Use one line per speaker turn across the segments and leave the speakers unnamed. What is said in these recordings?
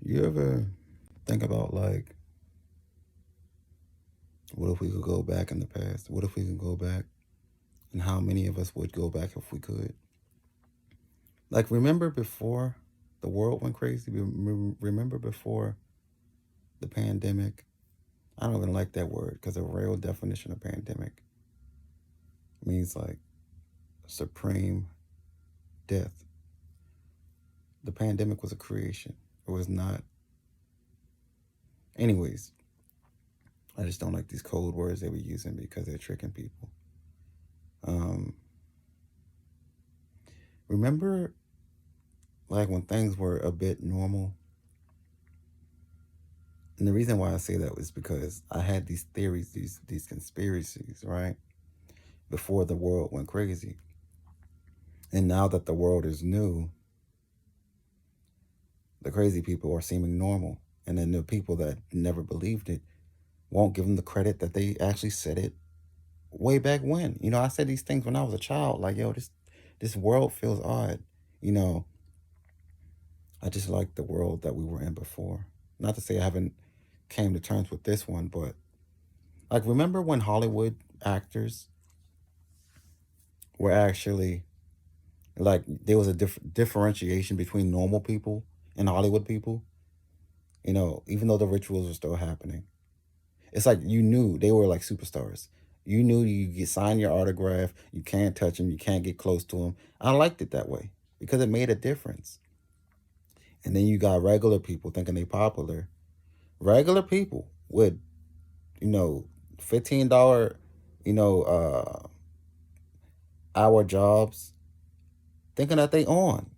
You ever think about like, what if we could go back in the past? What if we could go back? And how many of us would go back if we could? Like, remember before the world went crazy? Remember before the pandemic? I don't even like that word because the real definition of pandemic means like supreme death. The pandemic was a creation. It was not. Anyways, I just don't like these code words they were using because they're tricking people. Um, remember, like when things were a bit normal. And the reason why I say that was because I had these theories, these conspiracies, right? Before the world went crazy. And now that the world is new, the crazy people are seeming normal. And then the people that never believed it won't give them the credit that they actually said it way back when. I said these things when I was a child, like, yo, this world feels odd. You know, I just like the world that we were in before. Not to say I haven't came to terms with this one, but like remember when Hollywood actors were actually like there was a differentiation between normal people and Hollywood people, even though the rituals were still happening. It's like you knew they were like superstars. You knew you get sign your autograph, you can't touch them, you can't get close to them. I liked it that way because it made a difference. And then you got regular people thinking they popular. Regular people with, you know, $15, you know, hour jobs, thinking that they on,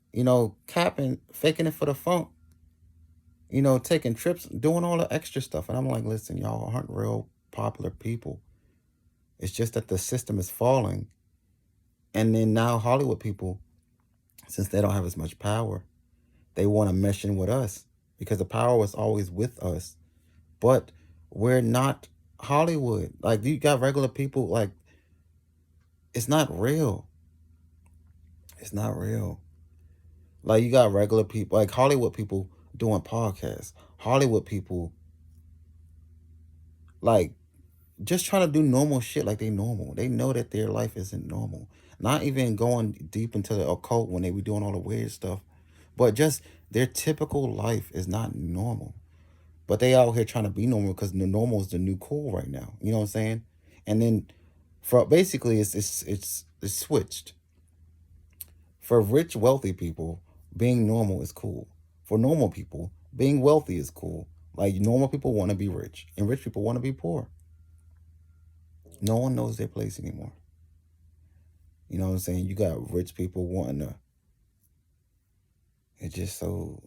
capping, faking it for the funk, taking trips, doing all the extra stuff. And I'm like, listen, y'all aren't real popular people. It's just that the system is falling. And then now Hollywood people, since they don't have as much power, they want to mesh in with us because the power was always with us. But we're not Hollywood. Like you got regular people, like it's not real. It's not real. Like you got regular people, like Hollywood people doing podcasts. Hollywood people like just trying to do normal shit like they normal. They know that their life isn't normal. Not even going deep into the occult when they be doing all the weird stuff, but just their typical life is not normal. But they out here trying to be normal because the normal is the new cool right now. You know what I'm saying? And then for basically it's switched. For rich, wealthy people, being normal is cool. For normal people, being wealthy is cool. Like normal people want to be rich, and rich people want to be poor. No one knows their place anymore. You know what I'm saying? You got rich people wanting to. It's just so.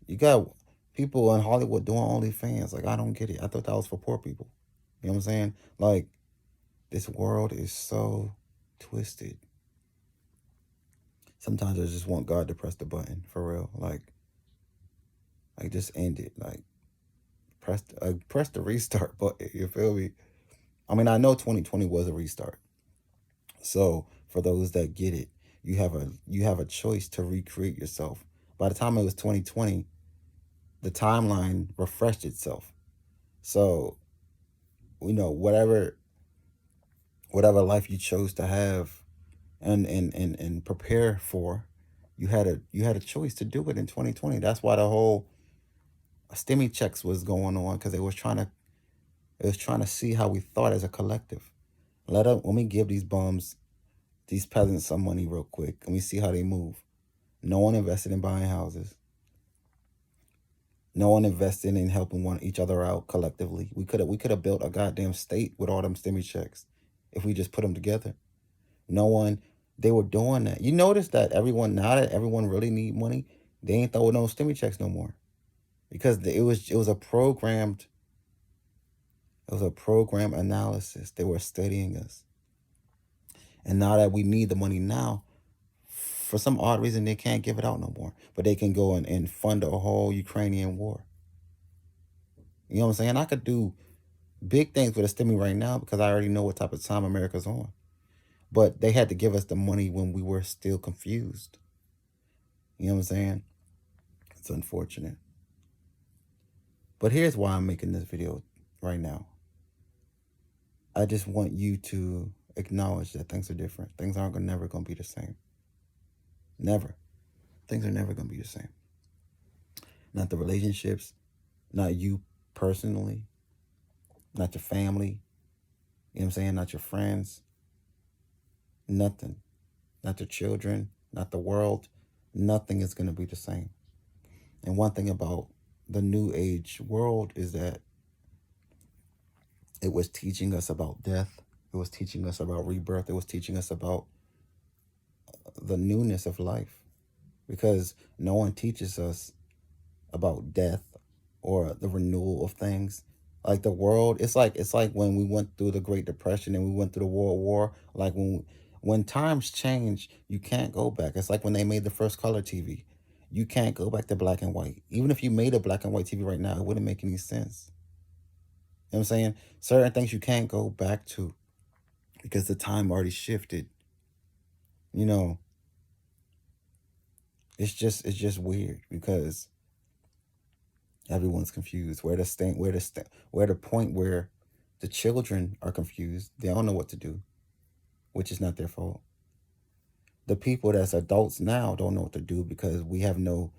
You got people in Hollywood doing OnlyFans. Like I don't get it. I thought that was for poor people. You know what I'm saying? Like this world is so twisted. Sometimes I just want God to press the button for real. Like just end it. Like press the restart button. You feel me? I mean, I know 2020 was a restart. So for those that get it, you have a choice to recreate yourself. By the time it was 2020, the timeline refreshed itself. So whatever life you chose to have and prepare for, you had a choice to do it in 2020. That's why the whole stimmy checks was going on because it was trying to see how we thought as a collective. Let me give these peasants some money real quick and we see how they move. No one invested in buying houses. No one invested in helping each other out collectively. We could have built a goddamn state with all them stimmy checks if we just put them together. No one They were doing that. You notice that everyone now that everyone really need money, they ain't throwing no stimmy checks no more because it was a program analysis. They were studying us, and now that we need the money now, for some odd reason they can't give it out no more, but they can go and fund a whole Ukrainian war. You know what I'm saying? I could do big things with a stimmy right now because I already know what type of time America's on. But they had to give us the money when we were still confused. You know what I'm saying? It's unfortunate. But here's why I'm making this video right now. I just want you to acknowledge that things are different. Things aren't never going to be the same. Never. Things are never going to be the same. Not the relationships, not you personally, not your family, you know what I'm saying? Not your friends, nothing. Not your children, not the world. Nothing is going to be the same. And one thing about the new age world is that it was teaching us about death. It was teaching us about rebirth. It was teaching us about the newness of life. Because no one teaches us about death or the renewal of things. Like the world, it's like when we went through the Great Depression and we went through the World War. Like when times change, you can't go back. It's like when they made the first color TV. You can't go back to black and white. Even if you made a black and white TV right now, it wouldn't make any sense. You know what I'm saying? Certain things you can't go back to because the time already shifted. You know, it's just weird because everyone's confused. Where the point where the children are confused. They don't know what to do, which is not their fault. The people that's adults now don't know what to do because we have no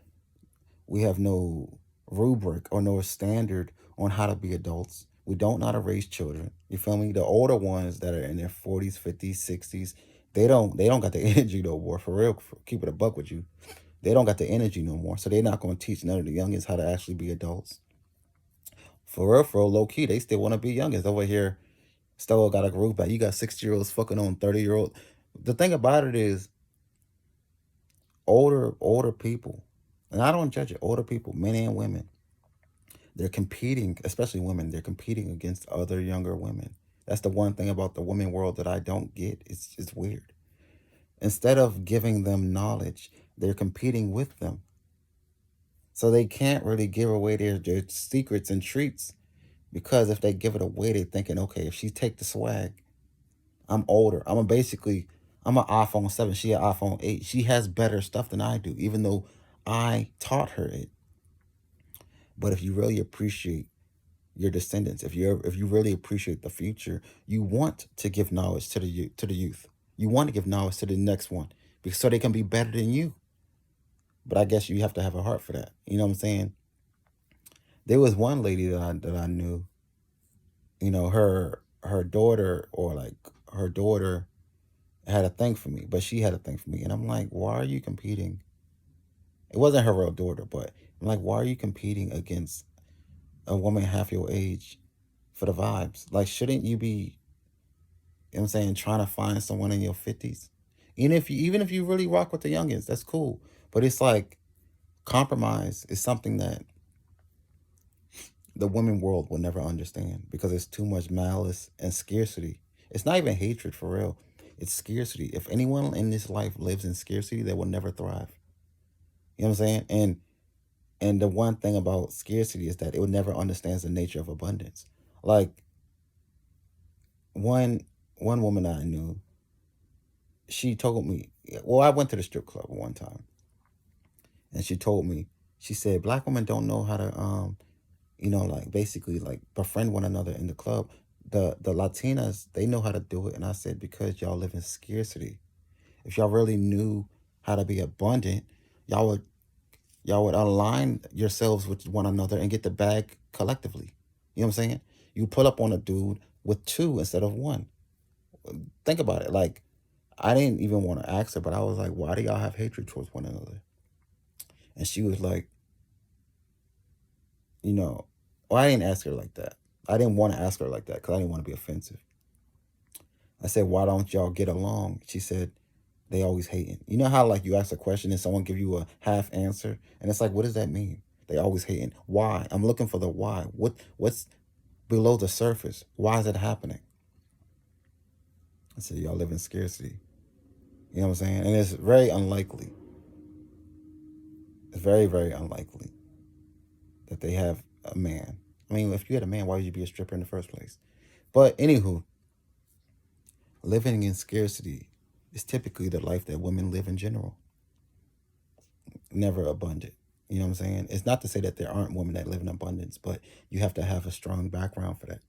rubric or no standard on how to be adults. We don't know how to raise children. You feel me? The older ones that are in their 40s, 50s, 60s, they don't got the energy no more. For real, keep it a buck with you. They don't got the energy no more. So they're not going to teach none of the youngins how to actually be adults. For real, low key, they still want to be youngins over here. Still got a group back. You got 60-year-olds fucking on 30-year-old. The thing about it is, older people, and I don't judge it. Older people, men and women, they're competing, especially women. They're competing against other younger women. That's the one thing about the women world that I don't get. It's weird. Instead of giving them knowledge, they're competing with them. So they can't really give away their secrets and treats because if they give it away, they're thinking, okay, if she take the swag, I'm older. I'm an iPhone 7. She an iPhone 8. She has better stuff than I do, even though I taught her it. But if you really appreciate your descendants, if you really appreciate the future, you want to give knowledge to the youth. You want to give knowledge to the next one because so they can be better than you. But I guess you have to have a heart for that. You know what I'm saying? There was one lady that I knew. Her daughter or like her daughter had a thing for me, but she had a thing for me, and I'm like, why are you competing? It wasn't her real daughter, but I'm like, why are you competing against a woman half your age for the vibes? Like, shouldn't you be, you know what I'm saying, trying to find someone in your 50s? Even if you really rock with the youngins, that's cool. But it's like compromise is something that the women world will never understand because it's too much malice and scarcity. It's not even hatred for real. It's scarcity. If anyone in this life lives in scarcity, they will never thrive. You know what I'm saying? And the one thing about scarcity is that it never understands the nature of abundance. Like one woman I knew, she told me, well, I went to the strip club one time, and she told me, she said, black women don't know how to like basically like befriend one another in the club. The Latinas, they know how to do it. And I said, because y'all live in scarcity. If y'all really knew how to be abundant, y'all would y'all would align yourselves with one another and get the bag collectively. You know what I'm saying? You pull up on a dude with two instead of one. Think about it. Like, I didn't even want to ask her, but I was like, why do y'all have hatred towards one another? And she was like, you know, well, I didn't ask her like that. I didn't want to ask her like that because I didn't want to be offensive. I said, why don't y'all get along? She said, they always hating. You know how like you ask a question and someone give you a half answer? And it's like, what does that mean? They always hating. Why? I'm looking for the why. What's below the surface? Why is it happening? I said, y'all live in scarcity. You know what I'm saying? And it's very unlikely. It's very, very unlikely that they have a man. I mean, if you had a man, why would you be a stripper in the first place? But anywho, living in scarcity is typically the life that women live in general. Never abundant. You know what I'm saying? It's not to say that there aren't women that live in abundance, but you have to have a strong background for that.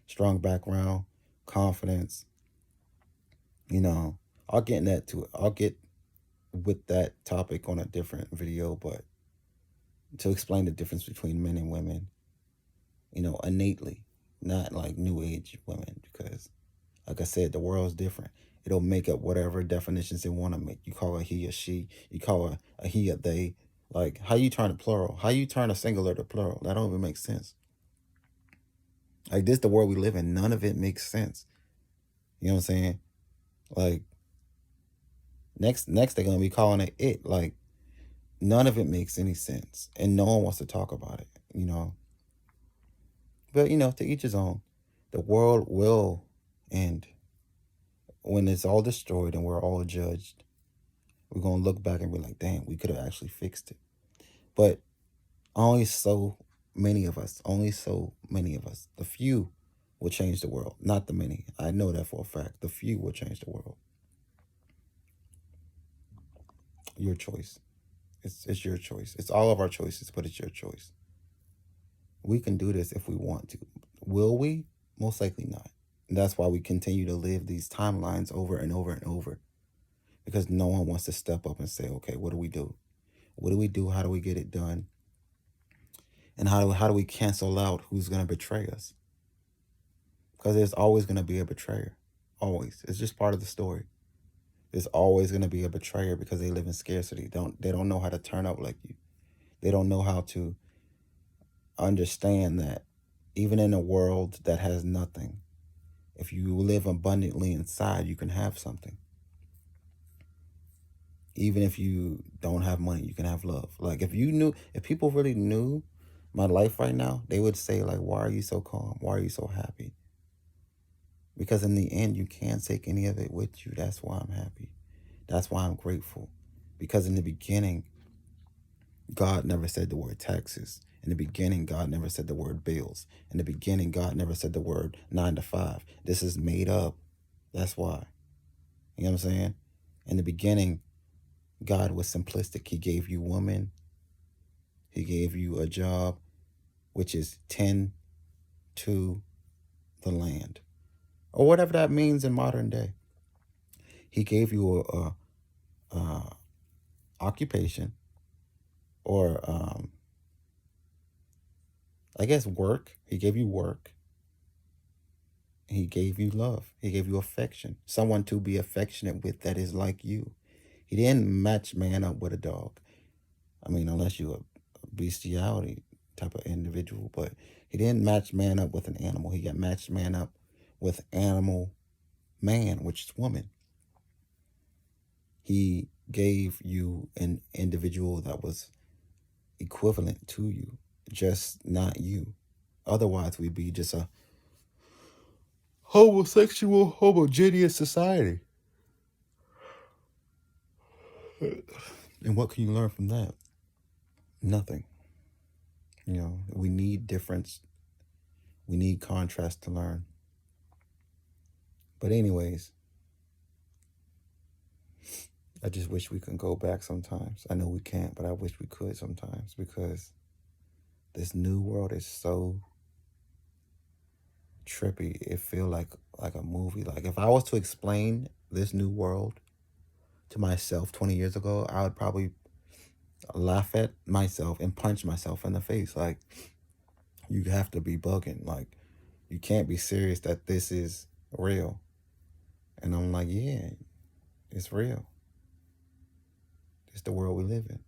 Strong background, confidence. You know, I'll get in that too. I'll get with that topic on a different video, but to explain the difference between men and women, innately, not like new age women, because like I said, the world's different. It'll make up whatever definitions it want to make. You call a he a she, you call a he a they. Like, how you turn a plural? How you turn a singular to plural? That don't even make sense. Like, this the world we live in. None of it makes sense. You know what I'm saying? Like, next they're gonna be calling it. Like, none of it makes any sense. And no one wants to talk about it. But to each his own. The world will end. When it's all destroyed and we're all judged, we're gonna look back and be like, damn, we could have actually fixed it. But only so only so many of us, the few will change the world, not the many. I know that for a fact. The few will change the world. Your choice. It's your choice. It's all of our choices, but it's your choice. We can do this if we want to. Will we? Most likely not. And that's why we continue to live these timelines over and over and over. Because no one wants to step up and say, okay, what do we do? What do we do? How do we get it done? And how do we cancel out who's going to betray us? Because there's always going to be a betrayer. Always. It's just part of the story. There's always going to be a betrayer because they live in scarcity. They don't know how to turn up like you. They don't know how to understand that even in a world that has nothing, if you live abundantly inside, you can have something. Even if you don't have money, you can have love. Like, if people really knew my life right now, they would say, like, why are you so calm? Why are you so happy? Because in the end, you can't take any of it with you. That's why I'm happy. That's why I'm grateful. Because in the beginning, God never said the word taxes. In the beginning, God never said the word bills. In the beginning, God never said the word 9 to 5. This is made up. That's why. You know what I'm saying? In the beginning, God was simplistic. He gave you woman. He gave you a job, which is tend to the land, or whatever that means in modern day. He gave you a occupation, or I guess work. He gave you work. He gave you love. He gave you affection. Someone to be affectionate with that is like you. He didn't match man up with a dog. I mean, unless you're a bestiality type of individual, but he didn't match man up with an animal. He got matched man up with animal man, which is woman. He gave you an individual that was equivalent to you, just not you. Otherwise, we'd be just a homosexual, homogeneous society. And what can you learn from that? Nothing. We need difference. We need contrast to learn. But anyways, I just wish we could go back sometimes. I know we can't, but I wish we could sometimes, because this new world is so trippy. It feel like a movie. Like, if I was to explain this new world to myself 20 years ago, I would probably laugh at myself and punch myself in the face. Like, you have to be bugging. Like, you can't be serious that this is real. And I'm like, yeah, it's real. It's the world we live in.